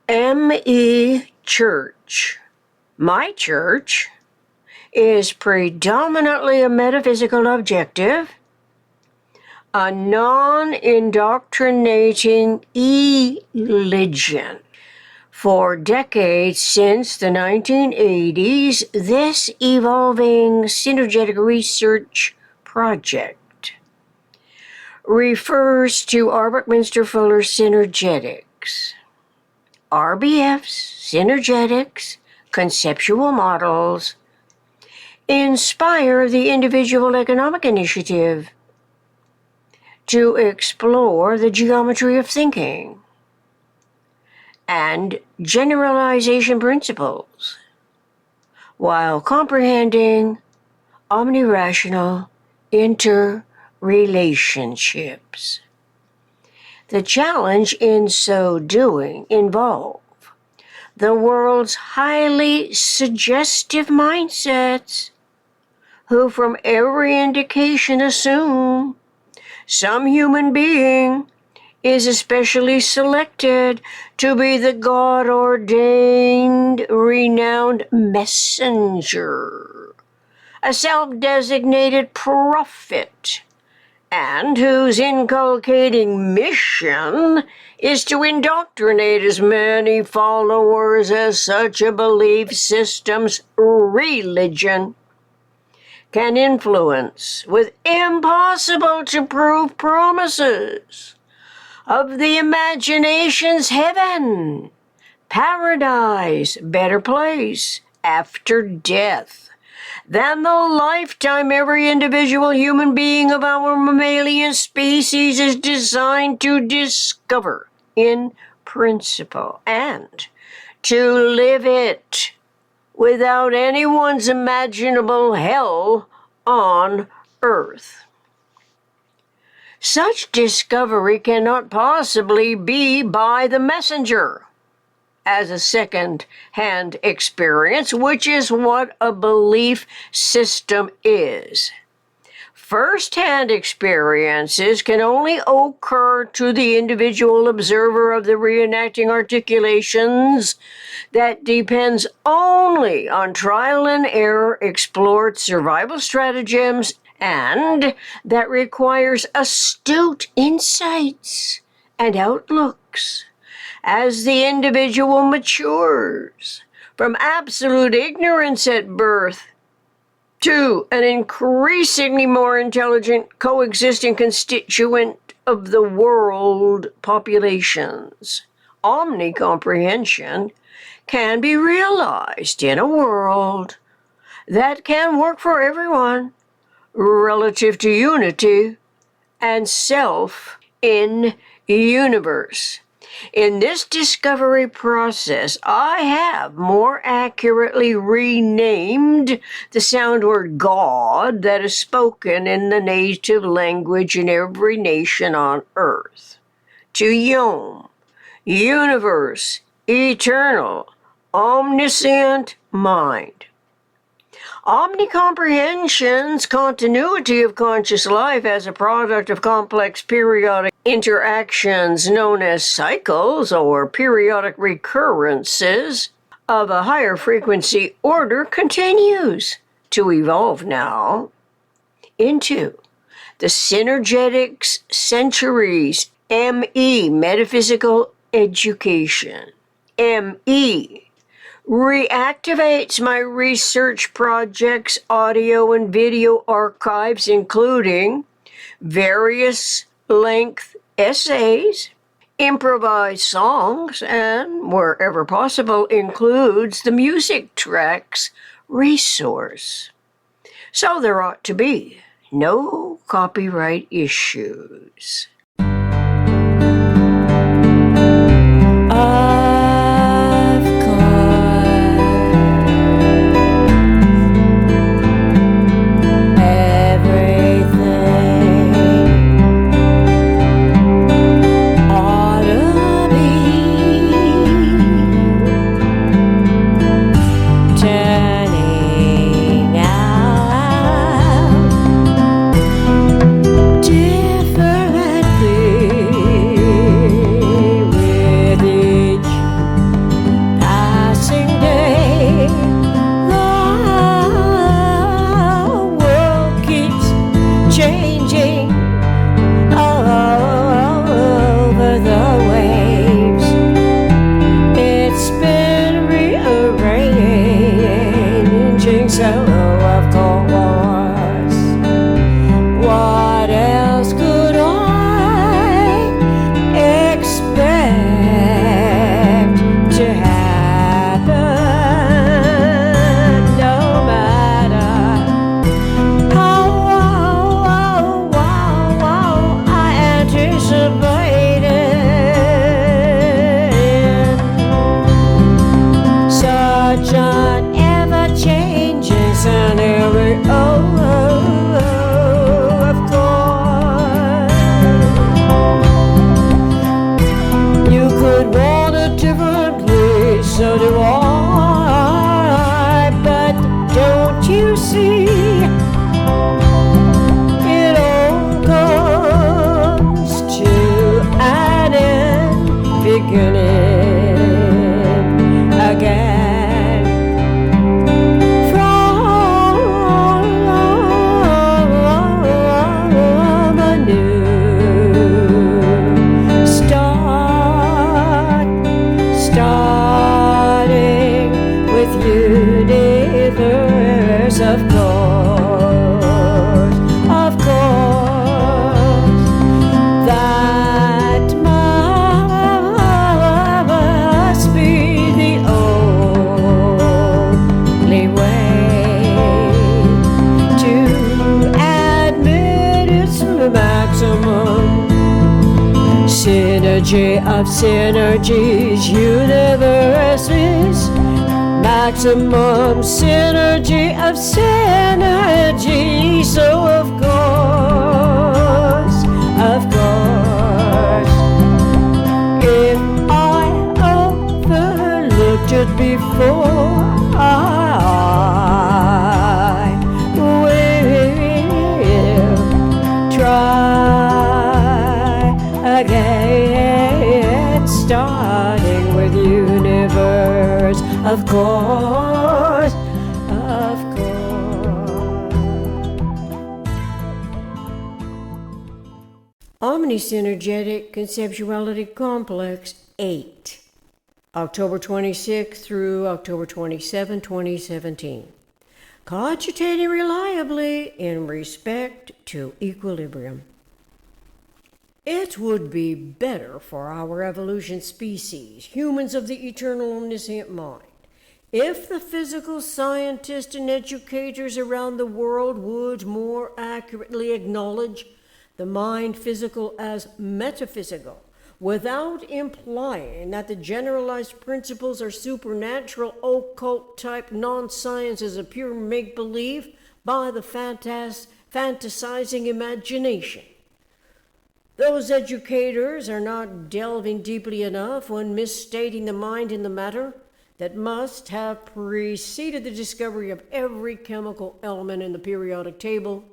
M.E. Church. My church is predominantly a metaphysical objective, a non-indoctrinating ELIGION. For decades since the 1980s, this evolving synergetic research project refers to R. Buckminster Fuller synergetics. RBF's synergetics conceptual models inspire the individual economic initiative to explore the geometry of thinking and generalization principles while comprehending omnirational interrelationships. The challenge in so doing involve the world's highly suggestive mindsets, who from every indication assume some human being is especially selected to be the God-ordained, renowned messenger, a self-designated prophet, and whose inculcating mission is to indoctrinate as many followers as such a belief system's religion can influence with impossible-to-prove promises of the imagination's heaven, paradise, better place after death than the lifetime every individual human being of our mammalian species is designed to discover in principle and to live it without anyone's imaginable hell on earth. Such discovery cannot possibly be by the messenger as a second-hand experience, which is what a belief system is. First-hand experiences can only occur to the individual observer of the reenacting articulations that depends only on trial and error explored survival stratagems and that requires astute insights and outlooks as the individual matures from absolute ignorance at birth to an increasingly more intelligent coexisting constituent of the world populations. Omnicomprehension can be realized in a world that can work for everyone relative to unity and self in universe. In this discovery process, I have more accurately renamed the sound word God that is spoken in the native language in every nation on earth to Yom, universe, eternal, omniscient mind. Omnicomprehension's continuity of conscious life as a product of complex periodic interactions known as cycles or periodic recurrences of a higher frequency order continues to evolve now into the synergetics centuries ME, metaphysical education. ME reactivates my research projects, audio and video archives, including various length essays, improvised songs, and, wherever possible, includes the music tracks resource. So there ought to be no copyright issues. Different so of course, what else could I expect to happen? No matter how I anticipated such an ever-changing scenario, of course. You could want a different place, so do I, but don't you see, it all comes to an end, beginning again from a new start, starting with universe, of course, that must be the only way to admit its maximum synergy of synergies, universes, maximum synergy of synergy. So of course, if I overlooked it before, I will try again, starting with universe, of course, of course. Omnisynergetic Conceptuality Complex 8, October 26 through October 27, 2017. Cogitating reliably in respect to equilibrium. It would be better for our evolution species, humans of the eternal omniscient mind, if the physical scientists and educators around the world would more accurately acknowledge the mind physical as metaphysical, without implying that the generalized principles are supernatural, occult type non-science as a pure make-believe by the fantasizing imagination. Those educators are not delving deeply enough when misstating the mind in the matter that must have preceded the discovery of every chemical element in the periodic table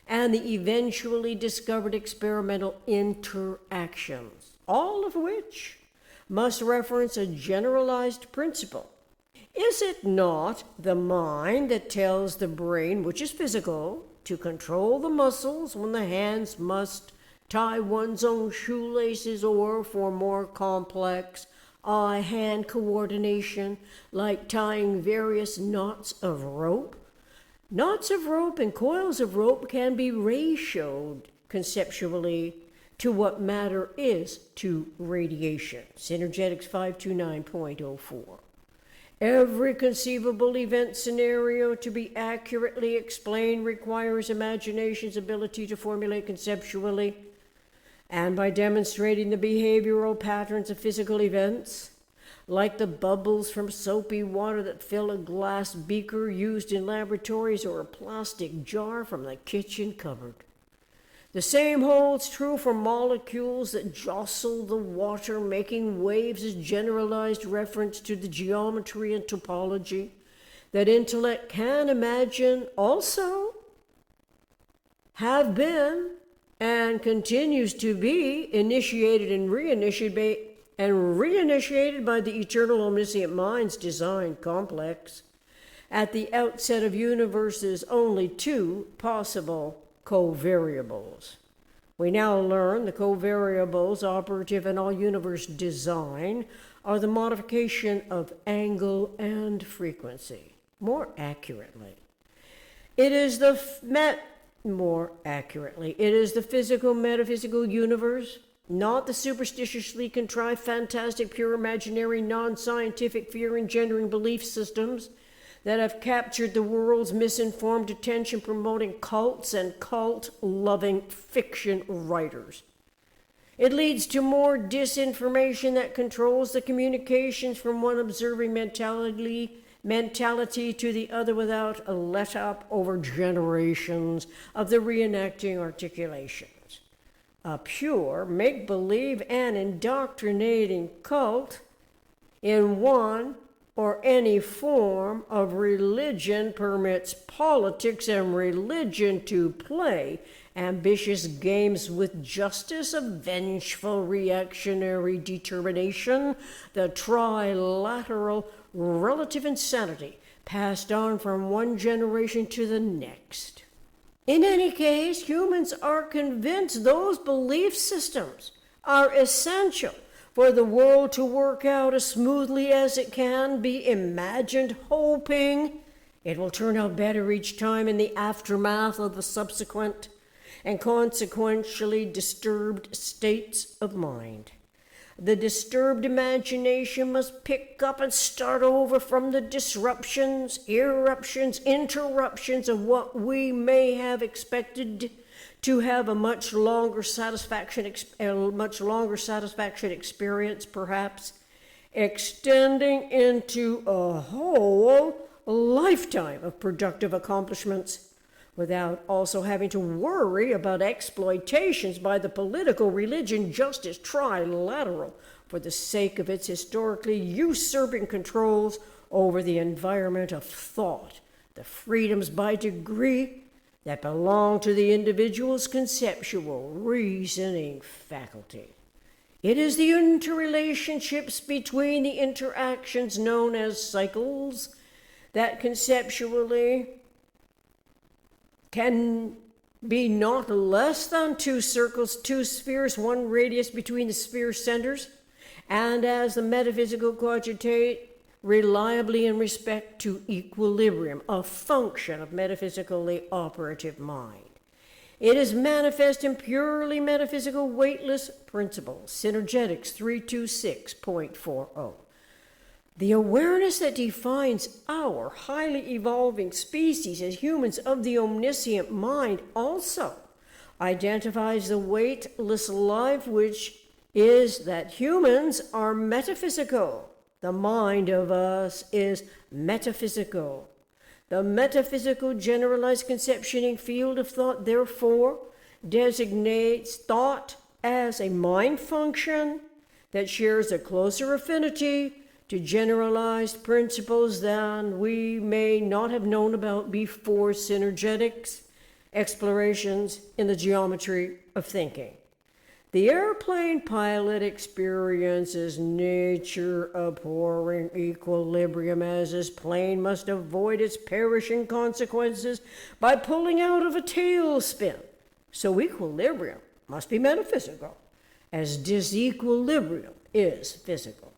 and the eventually discovered experimental interactions, all of which must reference a generalized principle. Is it not the mind that tells the brain, which is physical, to control the muscles when the hands must tie one's own shoelaces, or for more complex eye-hand coordination, like tying various knots of rope? Knots of rope and coils of rope can be ratioed conceptually to what matter is to radiation. Synergetics 529.04. Every conceivable event scenario to be accurately explained requires imagination's ability to formulate conceptually, and by demonstrating the behavioral patterns of physical events, like the bubbles from soapy water that fill a glass beaker used in laboratories or a plastic jar from the kitchen cupboard. The same holds true for molecules that jostle the water, making waves as generalized reference to the geometry and topology that intellect can imagine also have been and continues to be initiated and reinitiated by the eternal omniscient mind's design complex. At the outset of universes, only two possible covariables. We now learn the covariables operative in all universe design are the modification of angle and frequency. More accurately, It is more accurately, it is the physical, metaphysical universe, not the superstitiously contrived, fantastic, pure imaginary, non-scientific, fear-engendering belief systems that have captured the world's misinformed attention, promoting cults and cult-loving fiction writers. It leads to more disinformation that controls the communications from one observing mentality to the other without a let-up over generations of the reenacting articulations. A pure, make-believe, and indoctrinating cult in one or any form of religion permits politics and religion to play ambitious games with justice, a vengeful reactionary determination, the trilateral relative insanity passed on from one generation to the next. In any case, humans are convinced those belief systems are essential for the world to work out as smoothly as it can be imagined, hoping it will turn out better each time in the aftermath of the subsequent and consequentially disturbed states of mind. The disturbed imagination must pick up and start over from the disruptions, eruptions, interruptions of what we may have expected to have a much longer satisfaction experience, perhaps extending into a whole lifetime of productive accomplishments, without also having to worry about exploitations by the political, religion, justice trilateral for the sake of its historically usurping controls over the environment of thought, the freedoms by degree that belong to the individual's conceptual reasoning faculty. It is the interrelationships between the interactions known as cycles that conceptually can be not less than two circles, two spheres, one radius between the sphere centers, and as the metaphysical cogitate reliably in respect to equilibrium, a function of metaphysically operative mind. It is manifest in purely metaphysical weightless principles, Synergetics 326.40. The awareness that defines our highly evolving species as humans of the omniscient mind also identifies the weightless life, which is that humans are metaphysical. The mind of us is metaphysical. The metaphysical generalized conceptioning field of thought, therefore, designates thought as a mind function that shares a closer affinity to generalized principles than we may not have known about before synergetics explorations in the geometry of thinking. The airplane pilot experiences nature abhorring equilibrium as his plane must avoid its perishing consequences by pulling out of a tailspin. So equilibrium must be metaphysical, as disequilibrium is physical.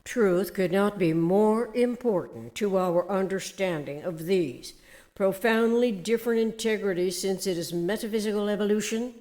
Truth could not be more important to our understanding of these profoundly different integrities, since it is metaphysical evolution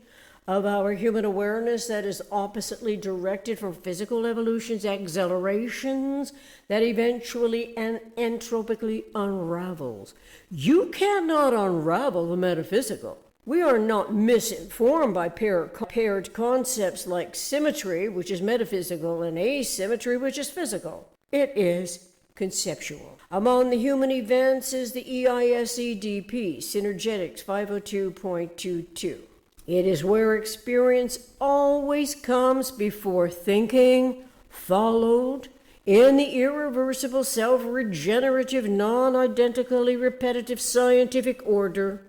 of our human awareness that is oppositely directed from physical evolution's accelerations that eventually and entropically unravels. You cannot unravel the metaphysical. We are not misinformed by paired concepts like symmetry, which is metaphysical, and asymmetry, which is physical. It is conceptual. Among the human events is the EISEDP, Synergetics 502.22. It is where experience always comes before thinking, followed in the irreversible, self-regenerative, non-identically repetitive scientific order.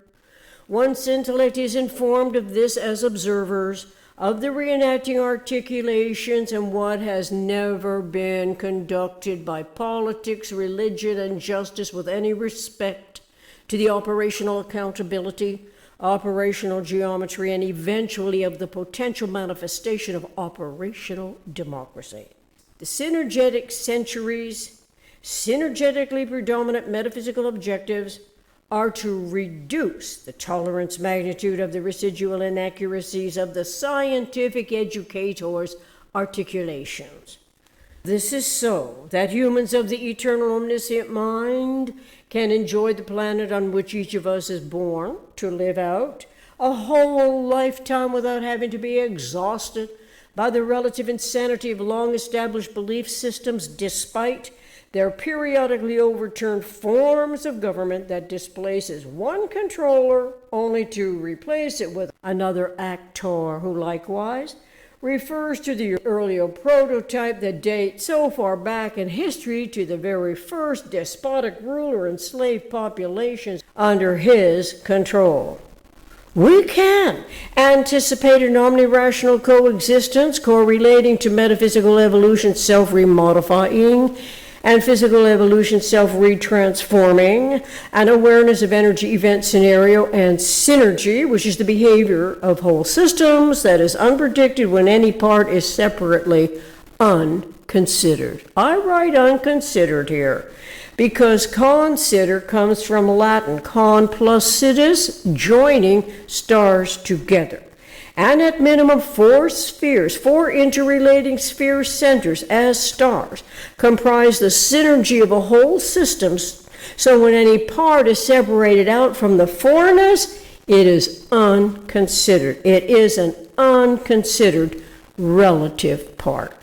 Once intellect is informed of this as observers of the reenacting articulations and what has never been conducted by politics, religion, and justice with any respect to the operational accountability, operational geometry, and eventually of the potential manifestation of operational democracy. The synergetic centuries, synergetically predominant metaphysical objectives, are to reduce the tolerance magnitude of the residual inaccuracies of the scientific educators' articulations. This is so that humans of the eternal omniscient mind can enjoy the planet on which each of us is born to live out a whole lifetime without having to be exhausted by the relative insanity of long-established belief systems, despite their periodically overturned forms of government that displaces one controller only to replace it with another actor who likewise refers to the earlier prototype that dates so far back in history to the very first despotic ruler and slave populations under his control. We can anticipate an omni-rational coexistence correlating to metaphysical evolution self-remodifying and physical evolution self-retransforming, and awareness of energy, event, scenario, and synergy, which is the behavior of whole systems that is unpredicted when any part is separately unconsidered. I write unconsidered here because consider comes from Latin, con plus sidus, joining stars together. And at minimum, four spheres, four interrelating sphere centers as stars, comprise the synergy of a whole system. So when any part is separated out from the fourness, it is unconsidered. It is an unconsidered relative part.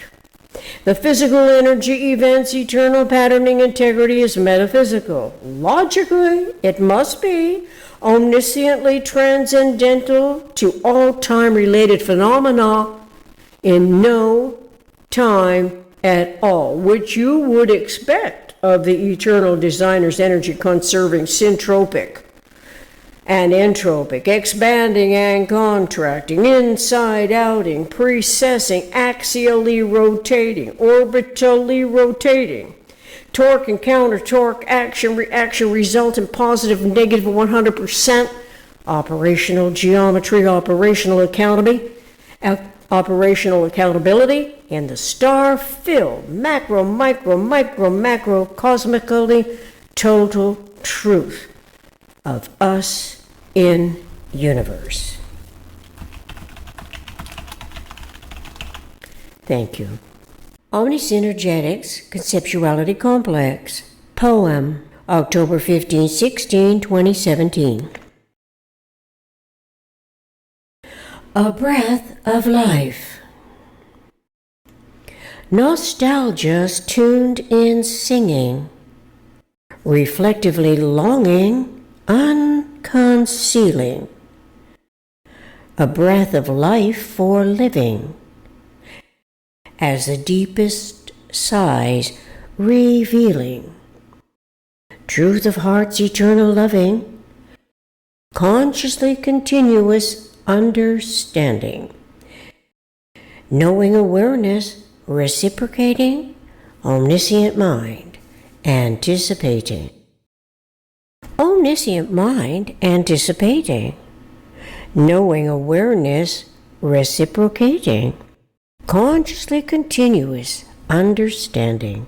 The physical energy, events, eternal patterning, integrity is metaphysical. Logically, it must be omnisciently transcendental to all time-related phenomena in no time at all, which you would expect of the eternal designer's energy-conserving syntropic and entropic, expanding and contracting, inside-outing, precessing, axially rotating, orbitally rotating, torque and counter-torque, action, reaction, result in positive and negative 100%, operational geometry, operational accountability, and the star-filled macro, macro, cosmically total truth of us in universe. Thank you. Omnisynergetics Conceptuality Complex. Poem, October 15, 16, 2017. A breath of life. Nostalgia's tuned in singing, reflectively longing, unconcealing. A breath of life for living, as the deepest sighs revealing. Truth of heart's eternal loving, consciously continuous understanding. Knowing awareness, reciprocating, omniscient mind, anticipating. Omniscient mind, anticipating. Knowing awareness, reciprocating. Consciously continuous understanding.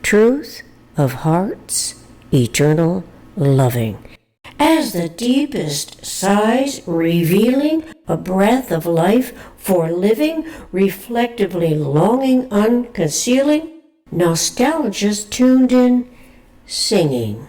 Truth of heart's eternal loving. As the deepest sighs revealing a breath of life for living, reflectively longing, unconcealing, nostalgia's tuned in singing.